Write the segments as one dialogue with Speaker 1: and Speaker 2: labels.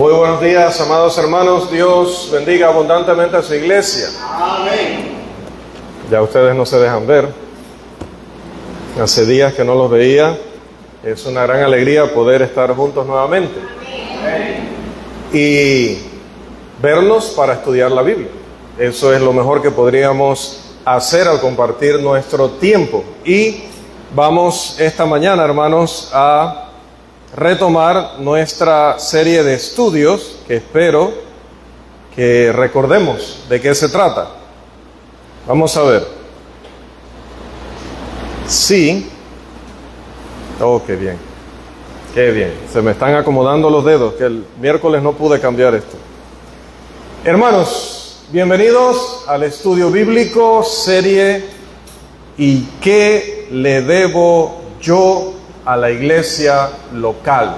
Speaker 1: Muy buenos días, amados hermanos. Dios bendiga abundantemente a su iglesia.
Speaker 2: Amén.
Speaker 1: Ya ustedes no se dejan ver. Hace días que no los veía. Es una gran alegría poder estar juntos nuevamente.
Speaker 2: Amén.
Speaker 1: Y vernos para estudiar la Biblia. Eso es lo mejor que podríamos hacer al compartir nuestro tiempo. Y vamos esta mañana, hermanos, a retomar nuestra serie de estudios, que espero que recordemos de qué se trata. Vamos a ver. Sí. Oh, qué bien. Qué bien. Se me están acomodando los dedos, que el miércoles no pude cambiar esto. Hermanos, bienvenidos al estudio bíblico, serie ¿Y qué le debo yo a la iglesia local?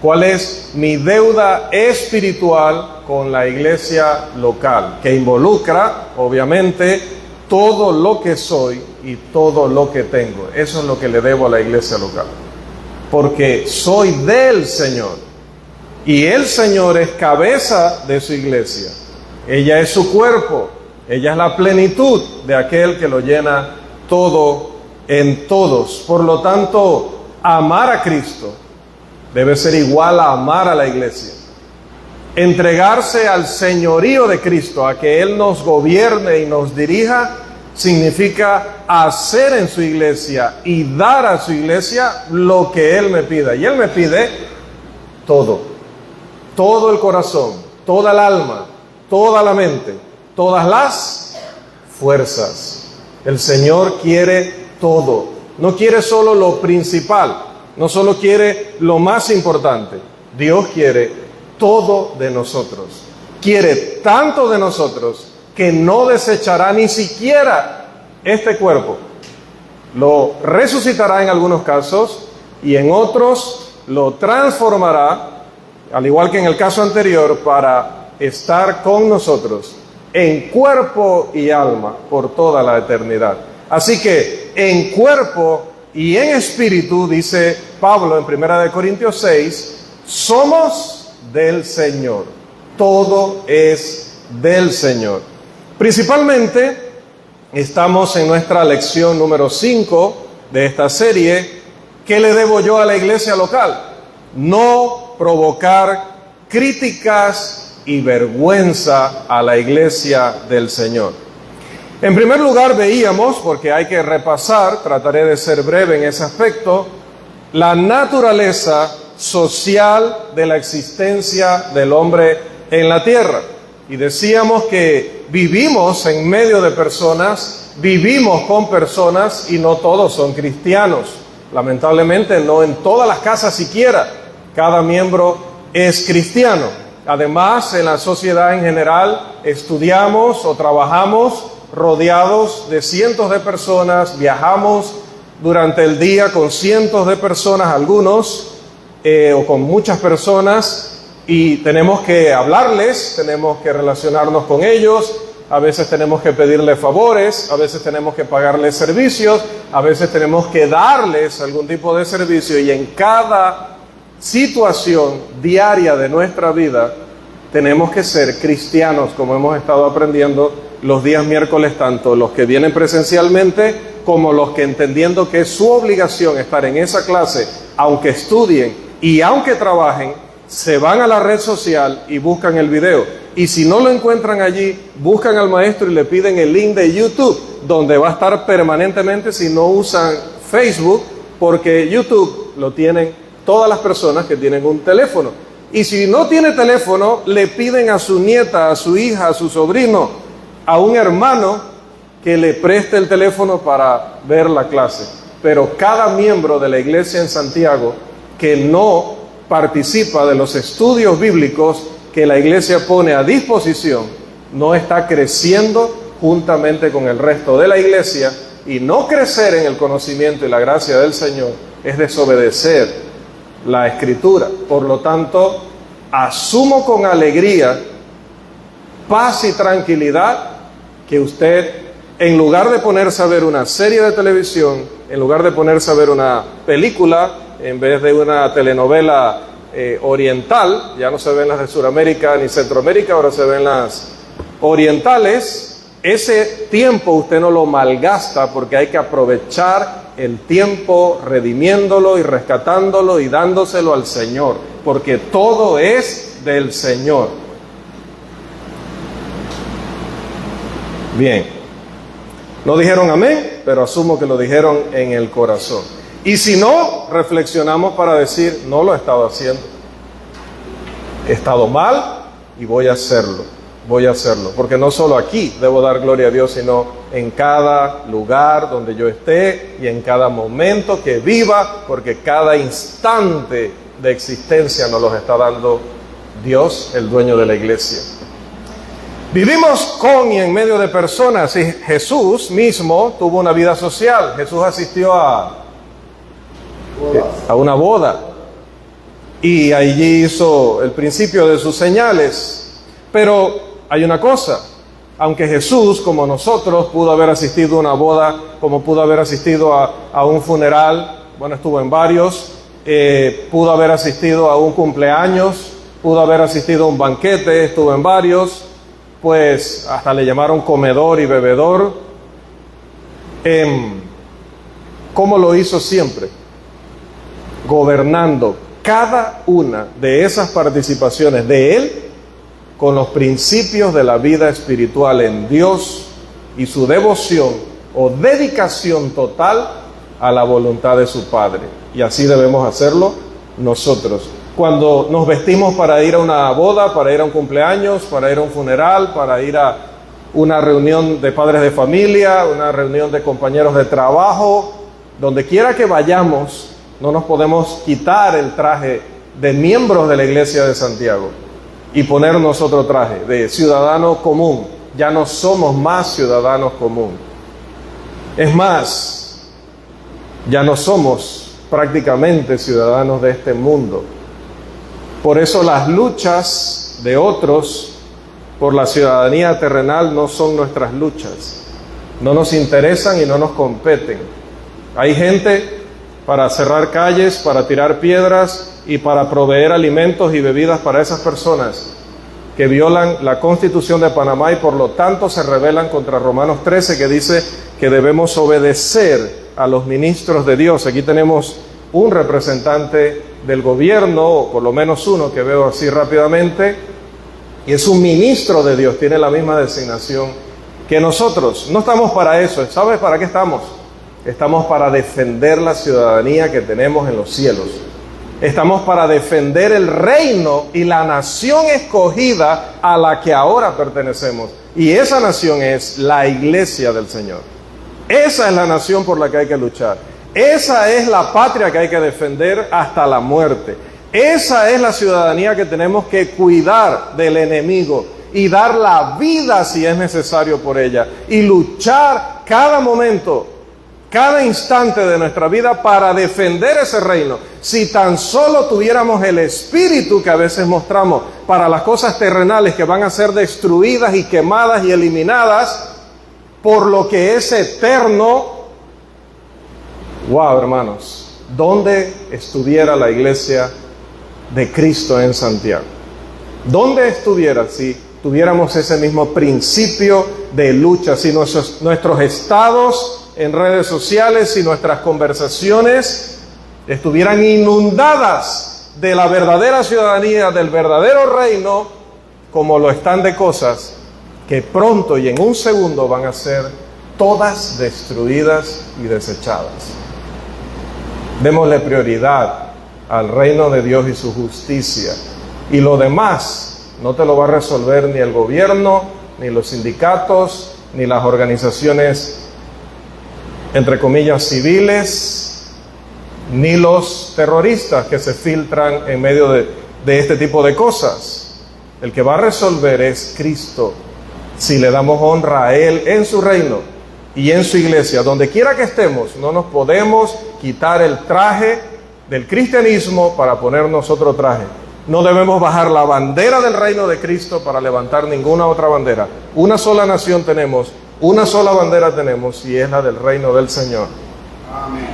Speaker 1: ¿Cuál es mi deuda espiritual con la iglesia local? Que involucra, obviamente, todo lo que soy y todo lo que tengo. Eso es lo que le debo a la iglesia local. Porque soy del Señor. Y el Señor es cabeza de su iglesia. Ella es su cuerpo. Ella es la plenitud de aquel que lo llena todo en todos. Por lo tanto, amar a Cristo debe ser igual a amar a la iglesia. Entregarse al señorío de Cristo, a que Él nos gobierne y nos dirija, significa hacer en su iglesia y dar a su iglesia lo que Él me pida. Y Él me pide todo. Todo el corazón, toda el alma, toda la mente, todas las fuerzas. El Señor quiere todo. No quiere solo lo principal, no solo quiere lo más importante. Dios quiere todo de nosotros. Quiere tanto de nosotros que no desechará ni siquiera este cuerpo. Lo resucitará en algunos casos y en otros lo transformará, al igual que en el caso anterior, para estar con nosotros en cuerpo y alma por toda la eternidad. Así que en cuerpo y en espíritu, dice Pablo en 1 Corintios 6, somos del Señor. Todo es del Señor. Principalmente estamos en nuestra lección número 5 de esta serie. ¿Qué le debo yo a la iglesia local? No provocar críticas y vergüenza a la iglesia del Señor. En primer lugar veíamos, porque hay que repasar, trataré de ser breve en ese aspecto, la naturaleza social de la existencia del hombre en la tierra. Y decíamos que vivimos en medio de personas, vivimos con personas y no todos son cristianos. Lamentablemente no en todas las casas siquiera cada miembro es cristiano. Además, en la sociedad en general estudiamos o trabajamos rodeados de cientos de personas, viajamos durante el día con cientos de personas, algunos, o con muchas personas, y tenemos que hablarles, tenemos que relacionarnos con ellos, a veces tenemos que pedirles favores, a veces tenemos que pagarles servicios, a veces tenemos que darles algún tipo de servicio, y en cada situación diaria de nuestra vida tenemos que ser cristianos, como hemos estado aprendiendo los días miércoles, tanto los que vienen presencialmente como los que, entendiendo que es su obligación estar en esa clase, aunque estudien y aunque trabajen, se van a la red social y buscan el video. Y si no lo encuentran allí, buscan al maestro y le piden el link de YouTube, donde va a estar permanentemente si no usan Facebook, porque YouTube lo tienen todas las personas que tienen un teléfono. Y si no tiene teléfono, le piden a su nieta, a su hija, a su sobrino, a un hermano que le preste el teléfono para ver la clase. Pero cada miembro de la iglesia en Santiago que no participa de los estudios bíblicos que la iglesia pone a disposición, no está creciendo juntamente con el resto de la iglesia, y no crecer en el conocimiento y la gracia del Señor es desobedecer la Escritura. Por lo tanto, asumo con alegría, paz y tranquilidad que usted, en lugar de ponerse a ver una serie de televisión, en lugar de ponerse a ver una película, en vez de una telenovela oriental, ya no se ven las de Sudamérica ni Centroamérica, ahora se ven las orientales, ese tiempo usted no lo malgasta porque hay que aprovechar el tiempo redimiéndolo y rescatándolo y dándoselo al Señor, porque todo es del Señor. Bien, no dijeron amén, pero asumo que lo dijeron en el corazón. Y si no, reflexionamos para decir, no lo he estado haciendo. He estado mal y voy a hacerlo, porque no solo aquí debo dar gloria a Dios, sino en cada lugar donde yo esté y en cada momento que viva, porque cada instante de existencia nos los está dando Dios, el dueño de la iglesia. Vivimos con y en medio de personas, y Jesús mismo tuvo una vida social. Jesús asistió a una boda y allí hizo el principio de sus señales. Pero hay una cosa, aunque Jesús, como nosotros, pudo haber asistido a una boda, como pudo haber asistido a un funeral, bueno, estuvo en varios, pudo haber asistido a un cumpleaños, pudo haber asistido a un banquete, estuvo en varios, pues hasta le llamaron comedor y bebedor. ¿Cómo lo hizo siempre? Gobernando cada una de esas participaciones de Él con los principios de la vida espiritual en Dios y su devoción o dedicación total a la voluntad de su Padre. Y así debemos hacerlo nosotros. Cuando nos vestimos para ir a una boda, para ir a un cumpleaños, para ir a un funeral, para ir a una reunión de padres de familia, una reunión de compañeros de trabajo, donde quiera que vayamos, no nos podemos quitar el traje de miembros de la Iglesia de Santiago y ponernos otro traje de ciudadano común. Ya no somos más ciudadanos común. Es más, ya no somos prácticamente ciudadanos de este mundo. Por eso las luchas de otros por la ciudadanía terrenal no son nuestras luchas. No nos interesan y no nos competen. Hay gente para cerrar calles, para tirar piedras y para proveer alimentos y bebidas para esas personas que violan la Constitución de Panamá y por lo tanto se rebelan contra Romanos 13, que dice que debemos obedecer a los ministros de Dios. Aquí tenemos un representante del gobierno, o por lo menos uno que veo así rápidamente, y es un ministro de Dios, tiene la misma designación que nosotros. No estamos para eso. ¿Sabes para qué estamos? Estamos para defender la ciudadanía que tenemos en los cielos. Estamos para defender el reino y la nación escogida a la que ahora pertenecemos. Y esa nación es la iglesia del Señor. Esa es la nación por la que hay que luchar. Esa es la patria que hay que defender hasta la muerte. Esa es la ciudadanía que tenemos que cuidar del enemigo y dar la vida si es necesario por ella. Y luchar cada momento, cada instante de nuestra vida para defender ese reino. Si tan solo tuviéramos el espíritu que a veces mostramos para las cosas terrenales que van a ser destruidas y quemadas y eliminadas por lo que es eterno. Wow, hermanos, ¿dónde estuviera la iglesia de Cristo en Santiago? ¿Dónde estuviera si tuviéramos ese mismo principio de lucha? Si nuestros estados en redes sociales, si nuestras conversaciones estuvieran inundadas de la verdadera ciudadanía, del verdadero reino, como lo están de cosas que pronto y en un segundo van a ser todas destruidas y desechadas. Démosle prioridad al reino de Dios y su justicia. Y lo demás no te lo va a resolver ni el gobierno, ni los sindicatos, ni las organizaciones, entre comillas, civiles, ni los terroristas que se filtran en medio de este tipo de cosas. El que va a resolver es Cristo, si le damos honra a Él en su reino y en su iglesia. Donde quiera que estemos, no nos podemos quitar el traje del cristianismo para ponernos otro traje. No debemos bajar la bandera del reino de Cristo para levantar ninguna otra bandera. Una sola nación tenemos, una sola bandera tenemos, y es la del reino del Señor.
Speaker 2: Amén.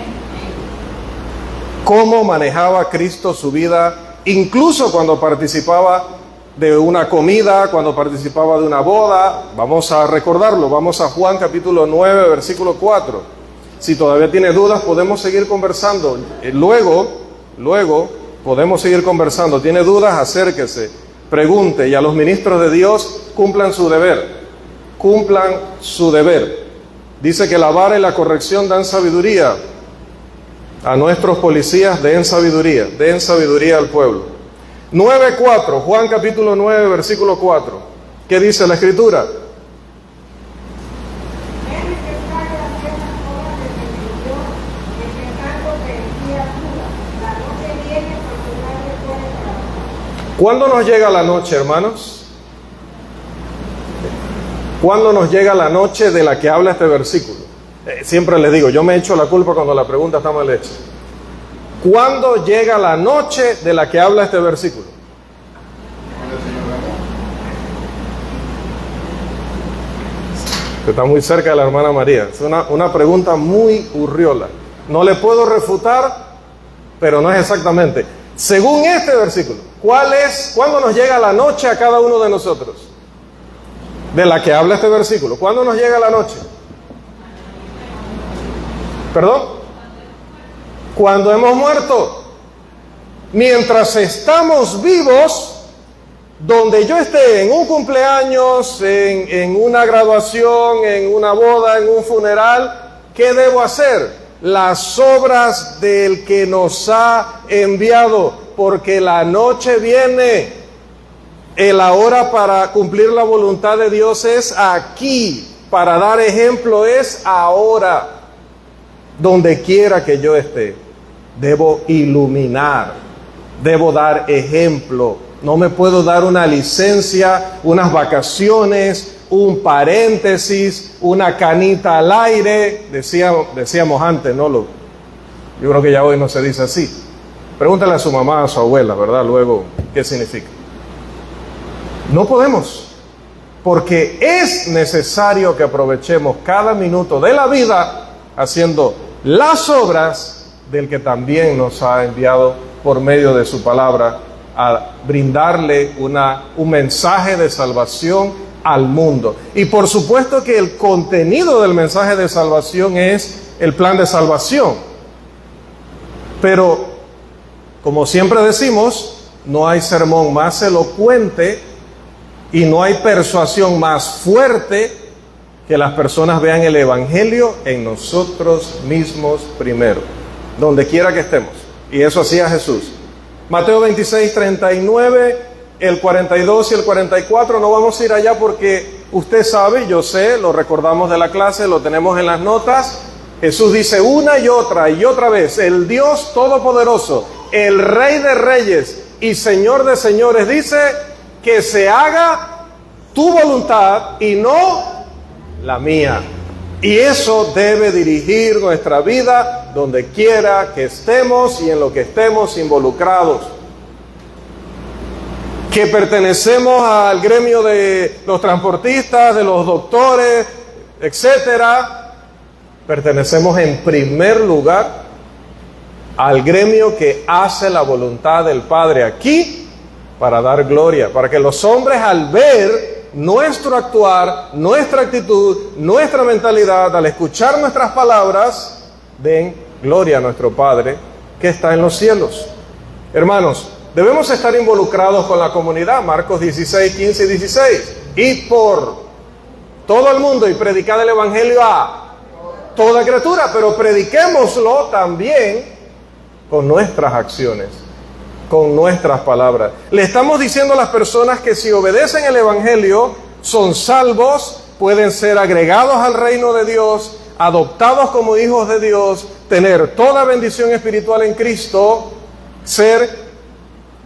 Speaker 1: ¿Cómo manejaba Cristo su vida incluso cuando participaba de una comida, cuando participaba de una boda. Vamos a recordarlo, vamos a Juan capítulo 9, versículo 4. Si todavía tiene dudas, podemos seguir conversando. Luego podemos seguir conversando. ¿Tiene dudas? Acérquese, pregunte, y a los ministros de Dios cumplan su deber. Cumplan su deber. Dice que la vara y la corrección dan sabiduría. A nuestros policías den sabiduría al pueblo. 9:4, Juan capítulo 9, versículo 4. ¿Qué dice la Escritura? ¿Cuándo nos llega la noche, hermanos? ¿Cuándo nos llega la noche de la que habla este versículo? Siempre les digo, yo me echo la culpa cuando la pregunta está mal hecha. ¿Cuándo llega la noche de la que habla este versículo? Está muy cerca de la hermana María. Es una pregunta muy hurriola. No le puedo refutar, pero no es exactamente. Según este versículo, ¿cuándo nos llega la noche a cada uno de nosotros? De la que habla este versículo. ¿Cuándo nos llega la noche? ¿Perdón? Cuando hemos muerto. Mientras estamos vivos, donde yo esté en un cumpleaños, en una graduación, en una boda, en un funeral, ¿qué debo hacer? Las obras del que nos ha enviado, porque la noche viene. La hora para cumplir la voluntad de Dios es aquí. Para dar ejemplo es ahora. Donde quiera que yo esté, debo iluminar, debo dar ejemplo. No me puedo dar una licencia, unas vacaciones, un paréntesis, una canita al aire. Decíamos antes, ¿no? Yo creo que ya hoy no se dice así. Pregúntale a su mamá, a su abuela, ¿verdad? Luego, ¿qué significa? No podemos, porque es necesario que aprovechemos cada minuto de la vida haciendo las obras del que también nos ha enviado por medio de su palabra a brindarle un mensaje de salvación al mundo. Y por supuesto que el contenido del mensaje de salvación es el plan de salvación. Pero, como siempre decimos, no hay sermón más elocuente y no hay persuasión más fuerte que las personas vean el Evangelio en nosotros mismos primero, donde quiera que estemos. Y eso hacía Jesús. Mateo 26, 39, el 42 y el 44, no vamos a ir allá porque usted sabe, yo sé, lo recordamos de la clase, lo tenemos en las notas. Jesús dice una y otra vez, el Dios Todopoderoso, el Rey de Reyes y Señor de Señores, dice que se haga tu voluntad y no la mía. Y eso debe dirigir nuestra vida donde quiera que estemos y en lo que estemos involucrados. Que pertenecemos al gremio de los transportistas, de los doctores, etcétera, pertenecemos en primer lugar al gremio que hace la voluntad del Padre aquí para dar gloria, para que los hombres al ver nuestro actuar, nuestra actitud, nuestra mentalidad, al escuchar nuestras palabras, den gloria a nuestro Padre que está en los cielos. Hermanos, debemos estar involucrados con la comunidad. Marcos 16, 15 y 16. Y por todo el mundo y predicad el Evangelio a toda criatura, pero prediquémoslo también con nuestras acciones, con nuestras palabras. Le estamos diciendo a las personas que si obedecen el Evangelio, son salvos, pueden ser agregados al reino de Dios, adoptados como hijos de Dios, tener toda bendición espiritual en Cristo, ser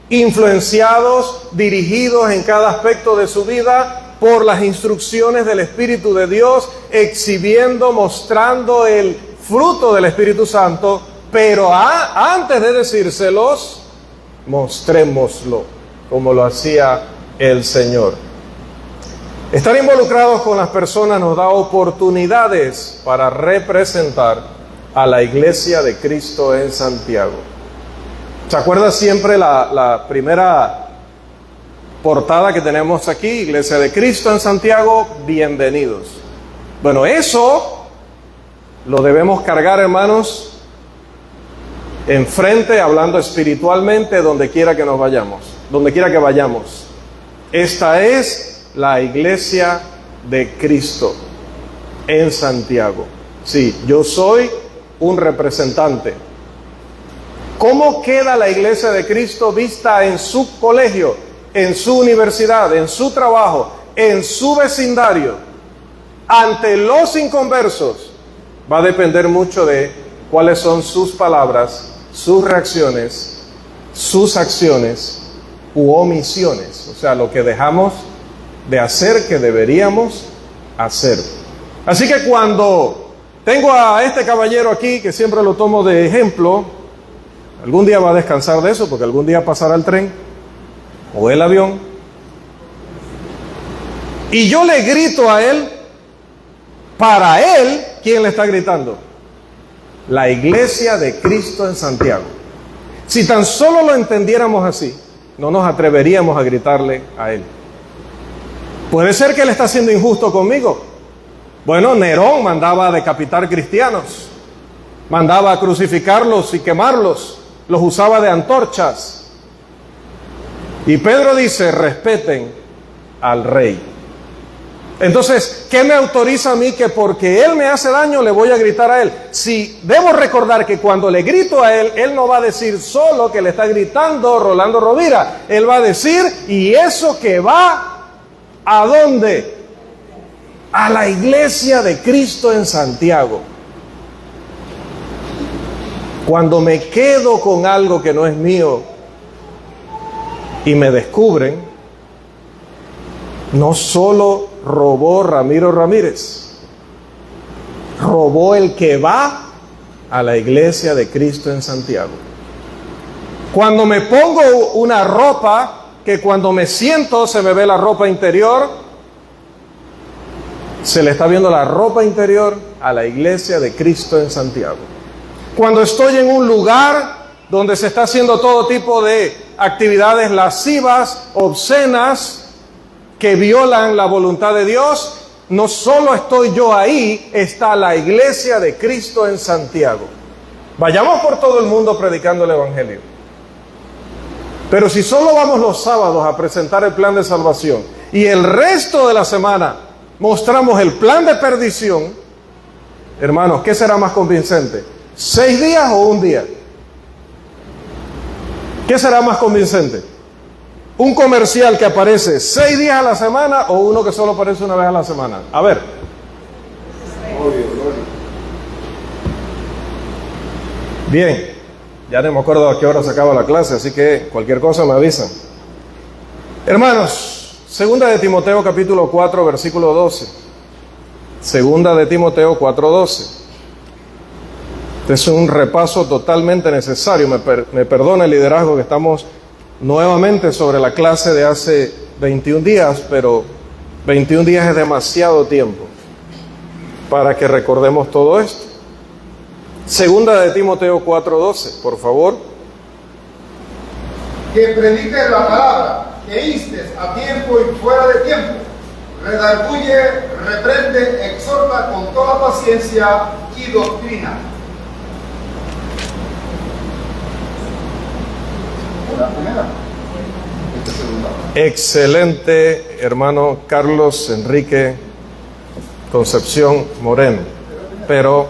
Speaker 1: influenciados, dirigidos en cada aspecto de su vida por las instrucciones del Espíritu de Dios, exhibiendo, mostrando el fruto del Espíritu Santo, pero antes de decírselos, mostrémoslo como lo hacía el Señor. Estar involucrados con las personas nos da oportunidades para representar a la iglesia de Cristo en Santiago. ¿Se acuerda siempre la primera portada que tenemos aquí? Iglesia de Cristo en Santiago, bienvenidos. Bueno, eso lo debemos cargar, hermanos, enfrente, hablando espiritualmente, donde quiera que nos vayamos, donde quiera que vayamos. Esta es la iglesia de Cristo en Santiago. Sí, yo soy un representante. ¿Cómo queda la iglesia de Cristo vista en su colegio, en su universidad, en su trabajo, en su vecindario, ante los inconversos? Va a depender mucho de cuáles son sus palabras, sus reacciones, sus acciones u omisiones. O sea, lo que dejamos de hacer que deberíamos hacer. Así que cuando tengo a este caballero aquí, que siempre lo tomo de ejemplo, algún día va a descansar de eso, porque algún día pasará el tren o el avión, y yo le grito a él, para él, ¿quién le está gritando? La iglesia de Cristo en Santiago. Si tan solo lo entendiéramos así, no nos atreveríamos a gritarle a él. Puede ser que él está siendo injusto conmigo. Bueno, Nerón mandaba a decapitar cristianos, mandaba a crucificarlos y quemarlos, los usaba de antorchas. Y Pedro dice, respeten al rey. Entonces, ¿qué me autoriza a mí que porque él me hace daño le voy a gritar a él? Si debo recordar que cuando le grito a él, él no va a decir solo que le está gritando Rolando Rovira. Él va a decir, ¿y eso que va a dónde? A la iglesia de Cristo en Santiago. Cuando me quedo con algo que no es mío y me descubren, no solo robó Ramiro Ramírez, robó el que va a la iglesia de Cristo en Santiago. Cuando me pongo una ropa, que cuando me siento se me ve la ropa interior, se le está viendo la ropa interior a la iglesia de Cristo en Santiago. Cuando estoy en un lugar donde se está haciendo todo tipo de actividades lascivas, obscenas, que violan la voluntad de Dios, no solo estoy yo ahí, está la iglesia de Cristo en Santiago. Vayamos por todo el mundo predicando el evangelio. Pero si solo vamos los sábados a presentar el plan de salvación y el resto de la semana mostramos el plan de perdición, hermanos, ¿qué será más convincente? ¿6 días o un día? ¿Qué será más convincente? ¿Un comercial que aparece 6 días a la semana o uno que solo aparece una vez a la semana? A ver. Bien, ya no me acuerdo a qué hora se acaba la clase, así que cualquier cosa me avisan. Hermanos, segunda de Timoteo capítulo 4, versículo 12. Segunda de Timoteo 4, 12. Este es un repaso totalmente necesario. Me perdona el liderazgo que estamos nuevamente sobre la clase de hace 21 días, pero 21 días es demasiado tiempo para que recordemos todo esto. Segunda de Timoteo 4:12, por favor.
Speaker 2: Que prediques la palabra, que instes a tiempo y fuera de tiempo, redarguye, reprende, exhorta con toda paciencia y doctrina. La primera.
Speaker 1: Excelente, hermano Carlos Enrique Concepción Moreno. Pero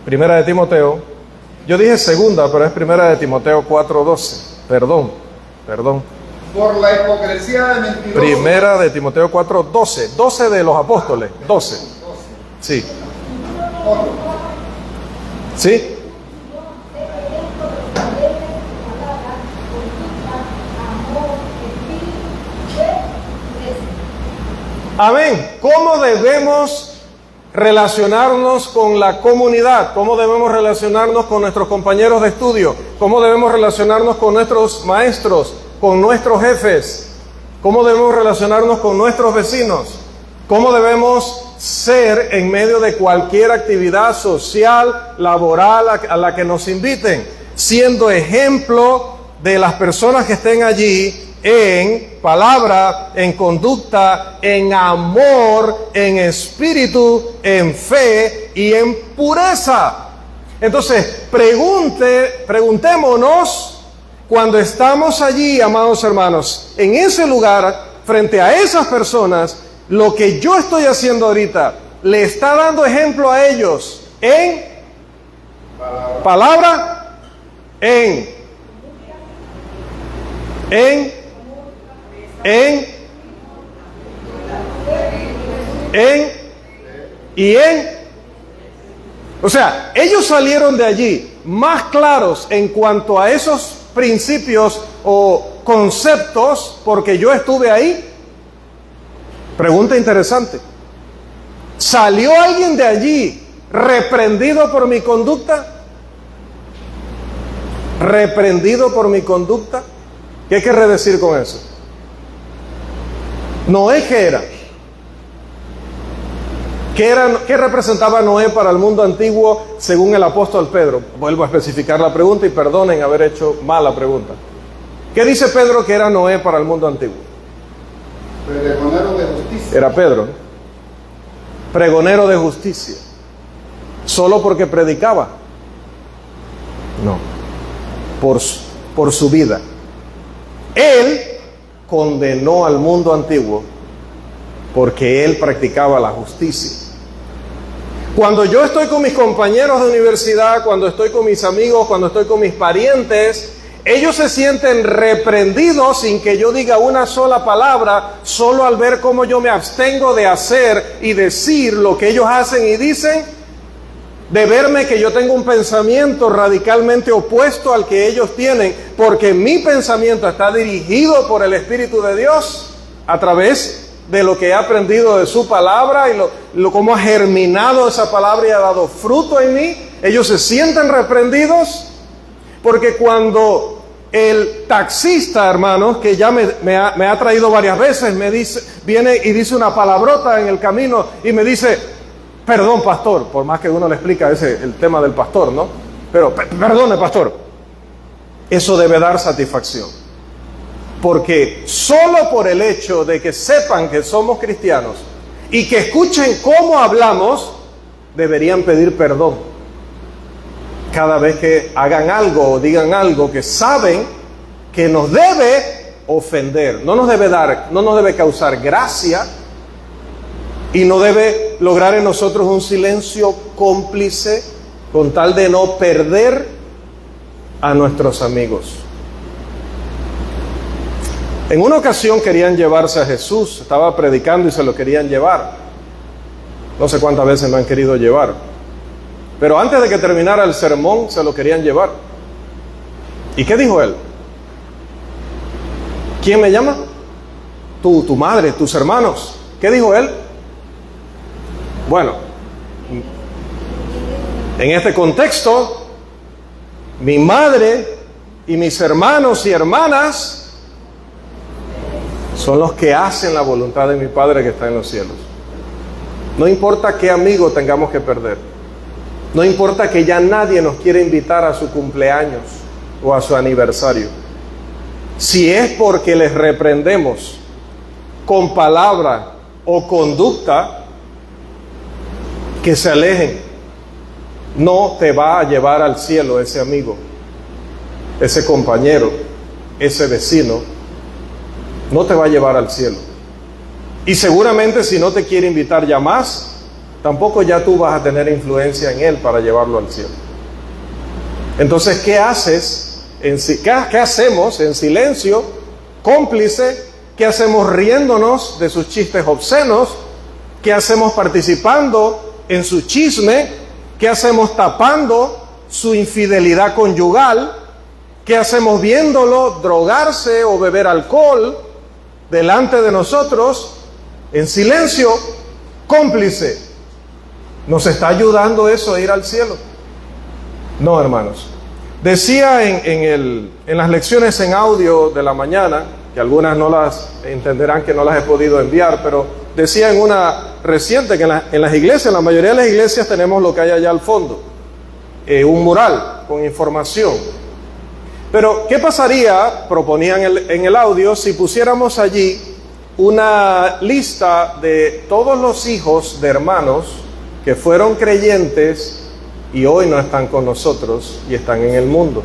Speaker 1: primera de Timoteo, yo dije segunda, pero es primera de Timoteo 4:12. Perdón.
Speaker 2: Por la hipocresía de mentirosos.
Speaker 1: Primera de Timoteo 4:12. 12 de los apóstoles. 12. Sí. ¿Sí? Amén. ¿Cómo debemos relacionarnos con la comunidad? ¿Cómo debemos relacionarnos con nuestros compañeros de estudio? ¿Cómo debemos relacionarnos con nuestros maestros, con nuestros jefes? ¿Cómo debemos relacionarnos con nuestros vecinos? ¿Cómo debemos ser en medio de cualquier actividad social, laboral a la que nos inviten? Siendo ejemplo de las personas que estén allí en palabra, en conducta, en amor, en espíritu, en fe y en pureza. Entonces, preguntémonos cuando estamos allí, amados hermanos, en ese lugar, frente a esas personas, lo que yo estoy haciendo ahorita, ¿le está dando ejemplo a ellos en palabra, en y en? O sea, ellos salieron de allí más claros en cuanto a esos principios o conceptos porque yo estuve ahí. Pregunta interesante. ¿Salió alguien de allí reprendido por mi conducta? ¿Reprendido por mi conducta? ¿Qué quiere decir con eso? Noé, ¿qué era? ¿Qué representaba Noé para el mundo antiguo según el apóstol Pedro? Vuelvo a especificar la pregunta y perdonen haber hecho mal la pregunta. ¿Qué dice Pedro que era Noé para el mundo antiguo?
Speaker 2: Pregonero de justicia.
Speaker 1: Era Pedro, ¿no? Pregonero de justicia. ¿Solo porque predicaba? No. Por su vida. Él condenó al mundo antiguo porque él practicaba la justicia. Cuando yo estoy con mis compañeros de universidad, cuando estoy con mis amigos, cuando estoy con mis parientes, ellos se sienten reprendidos sin que yo diga una sola palabra, solo al ver cómo yo me abstengo de hacer y decir lo que ellos hacen y dicen, de verme que yo tengo un pensamiento radicalmente opuesto al que ellos tienen, porque mi pensamiento está dirigido por el Espíritu de Dios a través de lo que he aprendido de su palabra y cómo ha germinado esa palabra y ha dado fruto en mí. Ellos se sienten reprendidos porque cuando el taxista, hermanos, que ya me ha traído varias veces, viene y dice una palabrota en el camino y me dice, perdón, pastor, por más que uno le explica el tema del pastor, ¿no? Pero, perdone, pastor, eso debe dar satisfacción. Porque solo por el hecho de que sepan que somos cristianos y que escuchen cómo hablamos, deberían pedir perdón cada vez que hagan algo o digan algo que saben que nos debe ofender, no nos debe causar gracia y no debe lograr en nosotros un silencio cómplice con tal de no perder a nuestros amigos. En una ocasión querían llevarse a Jesús, estaba predicando y se lo querían llevar. No sé cuántas veces me han querido llevar. Pero antes de que terminara el sermón, se lo querían llevar. ¿Y qué dijo él? ¿Quién me llama? Tu madre, tus hermanos. ¿Qué dijo él? Bueno, en este contexto, mi madre y mis hermanos y hermanas son los que hacen la voluntad de mi Padre que está en los cielos. No importa qué amigo tengamos que perder. No importa que ya nadie nos quiera invitar a su cumpleaños o a su aniversario. Si es porque les reprendemos con palabra o conducta, que se alejen. No te va a llevar al cielo ese amigo, ese compañero, ese vecino. No te va a llevar al cielo. Y seguramente si no te quiere invitar ya más, tampoco ya tú vas a tener influencia en él para llevarlo al cielo. Entonces, ¿qué haces? ¿Qué hacemos en silencio, cómplice? ¿Qué hacemos riéndonos de sus chistes obscenos? ¿Qué hacemos participando en su chisme? ¿Qué hacemos tapando su infidelidad conyugal? ¿Qué hacemos viéndolo drogarse o beber alcohol delante de nosotros, en silencio, cómplice? ¿Nos está ayudando eso a ir al cielo? No, hermanos. Decía en las lecciones en audio de la mañana, que algunas no las entenderán que no las he podido enviar, pero decía en una reciente que en las iglesias, en la mayoría de las iglesias tenemos lo que hay allá al fondo, un mural con información. Pero, ¿qué pasaría, proponían en el audio, si pusiéramos allí una lista de todos los hijos de hermanos que fueron creyentes y hoy no están con nosotros y están en el mundo?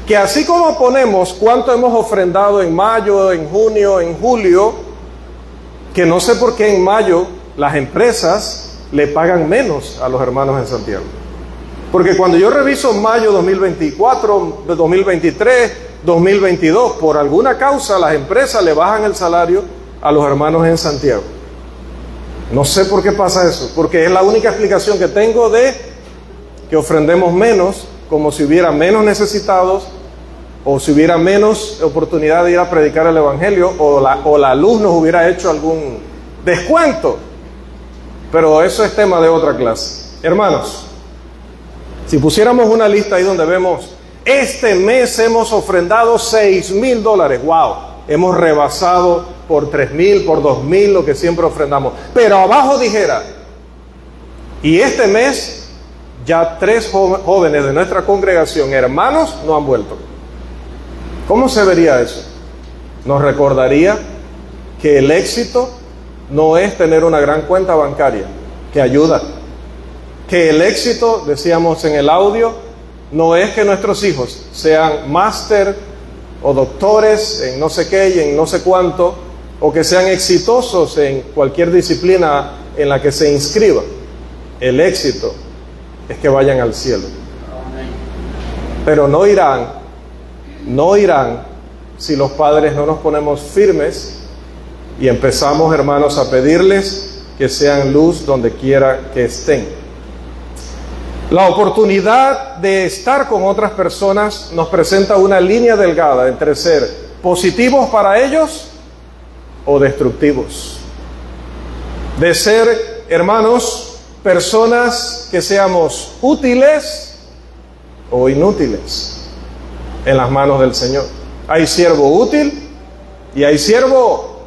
Speaker 1: Que así como ponemos cuánto hemos ofrendado en mayo, en junio, en julio, que no sé por qué en mayo las empresas le pagan menos a los hermanos en Santiago. Porque cuando yo reviso mayo 2024, 2023, 2022, por alguna causa las empresas le bajan el salario a los hermanos en Santiago. No sé por qué pasa eso, porque es la única explicación que tengo de que ofrendemos menos, como si hubiera menos necesitados, o si hubiera menos oportunidad de ir a predicar el evangelio, o la luz nos hubiera hecho algún descuento. Pero eso es tema de otra clase. Hermanos, si pusiéramos una lista ahí donde vemos, este mes hemos ofrendado $6,000, wow, hemos rebasado por 3,000, por 2,000, lo que siempre ofrendamos. Pero abajo dijera, y este mes ya 3 jóvenes de nuestra congregación, hermanos, no han vuelto. ¿Cómo se vería eso? Nos recordaría que el éxito no es tener una gran cuenta bancaria que ayuda. Que el éxito, decíamos en el audio, no es que nuestros hijos sean máster o doctores en no sé qué y en no sé cuánto, o que sean exitosos en cualquier disciplina en la que se inscriban. El éxito es que vayan al cielo. Pero no irán si los padres no nos ponemos firmes y empezamos, hermanos, a pedirles que sean luz donde quiera que estén. La oportunidad de estar con otras personas nos presenta una línea delgada entre ser positivos para ellos o destructivos. De ser, hermanos, personas que seamos útiles o inútiles en las manos del Señor. Hay siervo útil y hay siervo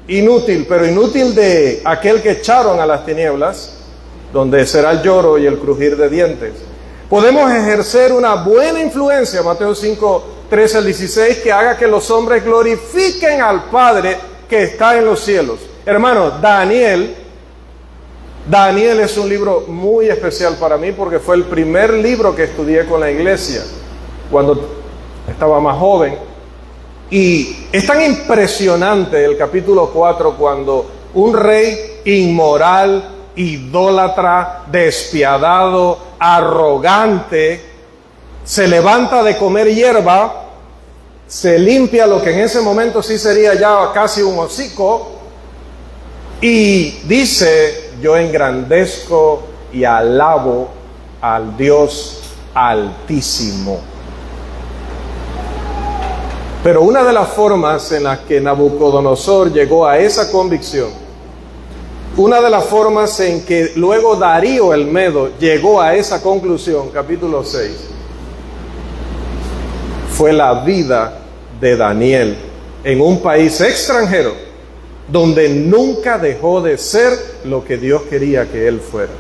Speaker 1: inútil, pero inútil de aquel que echaron a las tinieblas, donde será el lloro y el crujir de dientes. Podemos ejercer una buena influencia, Mateo 5, 13 al 16, que haga que los hombres glorifiquen al Padre que está en los cielos. Hermanos, Daniel es un libro muy especial para mí porque fue el primer libro que estudié con la iglesia cuando estaba más joven. Y es tan impresionante el capítulo 4 cuando un rey inmoral, idólatra, despiadado, arrogante, se levanta de comer hierba, se limpia lo que en ese momento sí sería ya casi un hocico y dice: yo engrandezco y alabo al Dios Altísimo. Pero una de las formas en las que Nabucodonosor llegó a esa convicción, una de las formas en que luego Darío el Medo llegó a esa conclusión, capítulo 6, fue la vida de Daniel en un país extranjero, donde nunca dejó de ser lo que Dios quería que él fuera.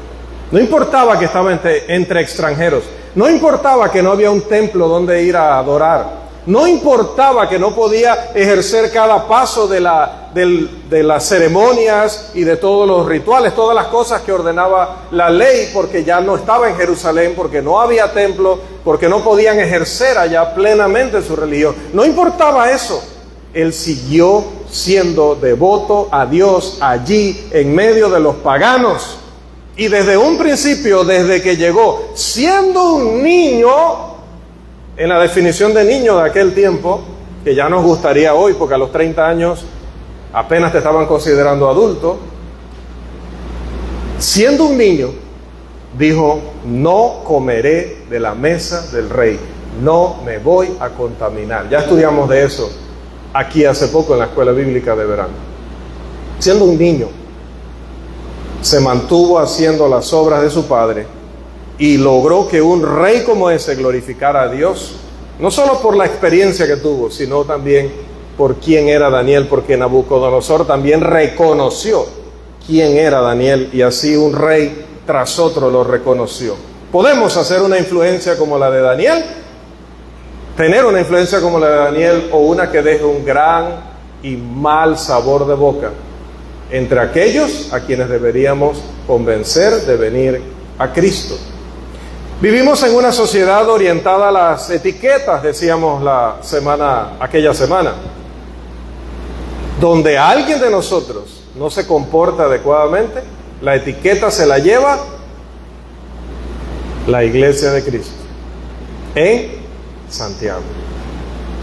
Speaker 1: No importaba que estaba entre extranjeros, no importaba que no había un templo donde ir a adorar, no importaba que no podía ejercer cada paso de las ceremonias y de todos los rituales, todas las cosas que ordenaba la ley, porque ya no estaba en Jerusalén, porque no había templo, porque no podían ejercer allá plenamente su religión. No importaba eso. Él siguió siendo devoto a Dios allí en medio de los paganos. Y desde un principio, desde que llegó, siendo un niño, en la definición de niño de aquel tiempo, que ya nos gustaría hoy, porque a los 30 años apenas te estaban considerando adulto, siendo un niño, dijo: no comeré de la mesa del rey, no me voy a contaminar. Ya estudiamos de eso aquí hace poco en la escuela bíblica de verano. Siendo un niño, se mantuvo haciendo las obras de su padre y logró que un rey como ese glorificara a Dios, no solo por la experiencia que tuvo, sino también por quién era Daniel, porque Nabucodonosor también reconoció quién era Daniel, y así un rey tras otro lo reconoció. ¿Podemos hacer una influencia como la de Daniel? tener una influencia como la de Daniel o una que deje un gran y mal sabor de boca entre aquellos a quienes deberíamos convencer de venir a Cristo. Vivimos en una sociedad orientada a las etiquetas, decíamos aquella semana, donde alguien de nosotros no se comporta adecuadamente, la etiqueta se la lleva la Iglesia de Cristo en Santiago.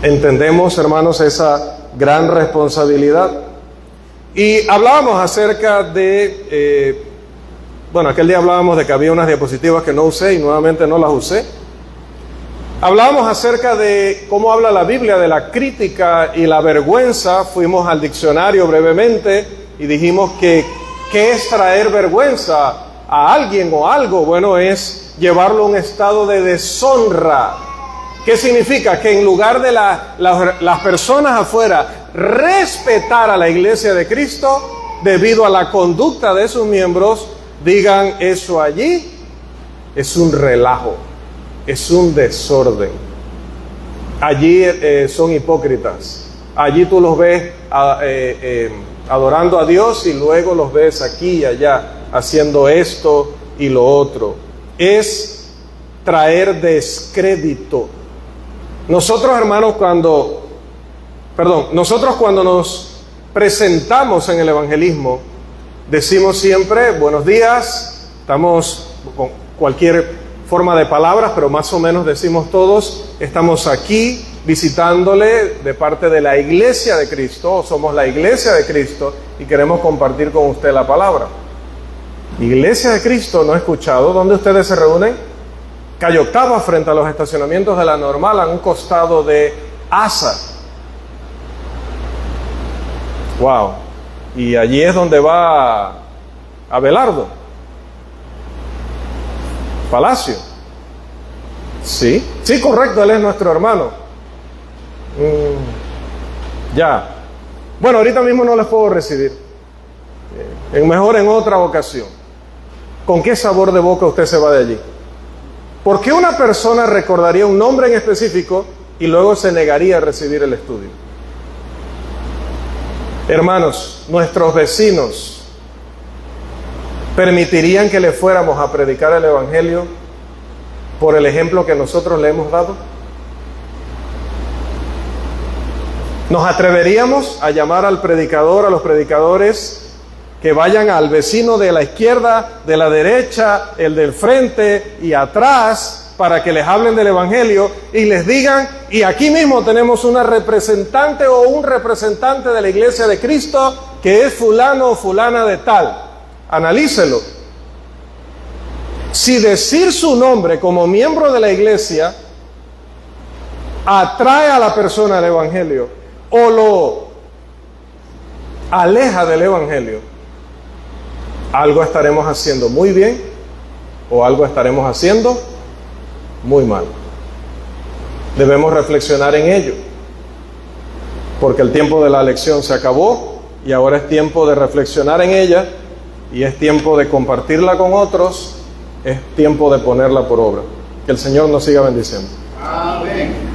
Speaker 1: Entendemos, hermanos, esa gran responsabilidad. Y hablábamos acerca de, aquel día hablábamos de que había unas diapositivas que no usé y nuevamente no las usé. Hablábamos acerca de cómo habla la Biblia de la crítica y la vergüenza. Fuimos al diccionario brevemente y dijimos que ¿qué es traer vergüenza a alguien o algo? Bueno, es llevarlo a un estado de deshonra. ¿Qué significa? Que en lugar de las personas afuera respetar a la Iglesia de Cristo debido a la conducta de sus miembros, digan eso allí es un relajo, es un desorden. Allí son hipócritas. Allí tú los ves adorando a Dios y luego los ves aquí y allá haciendo esto y lo otro. Es traer descrédito. Nosotros, hermanos, cuando nos presentamos en el evangelismo, decimos siempre buenos días, estamos con cualquier forma de palabras, pero más o menos decimos todos, estamos aquí visitándole de parte de la Iglesia de Cristo, somos la Iglesia de Cristo y queremos compartir con usted la palabra. Iglesia de Cristo, ¿no he escuchado? ¿Dónde ustedes se reúnen? Calle Octava, frente a los estacionamientos de la Normal, a un costado de Asa. Wow. Y allí es donde va Abelardo. Palacio. Sí, correcto, él es nuestro hermano. Ya. Bueno, ahorita mismo no les puedo recibir. Mejor en otra ocasión. ¿Con qué sabor de boca usted se va de allí? ¿Por qué una persona recordaría un nombre en específico y luego se negaría a recibir el estudio? Hermanos, nuestros vecinos permitirían que le fuéramos a predicar el evangelio por el ejemplo que nosotros le hemos dado. ¿Nos atreveríamos a llamar al predicador, a los predicadores, que vayan al vecino de la izquierda, de la derecha, el del frente y atrás, para que les hablen del evangelio y les digan, y aquí mismo tenemos una representante o un representante de la Iglesia de Cristo que es fulano o fulana de tal? Analícelo. Si decir su nombre como miembro de la Iglesia atrae a la persona al evangelio o lo aleja del evangelio, algo estaremos haciendo muy bien o algo estaremos haciendo muy mal. Debemos reflexionar en ello, porque el tiempo de la lección se acabó y ahora es tiempo de reflexionar en ella y es tiempo de compartirla con otros, es tiempo de ponerla por obra. Que el Señor nos siga bendiciendo.
Speaker 2: Amén.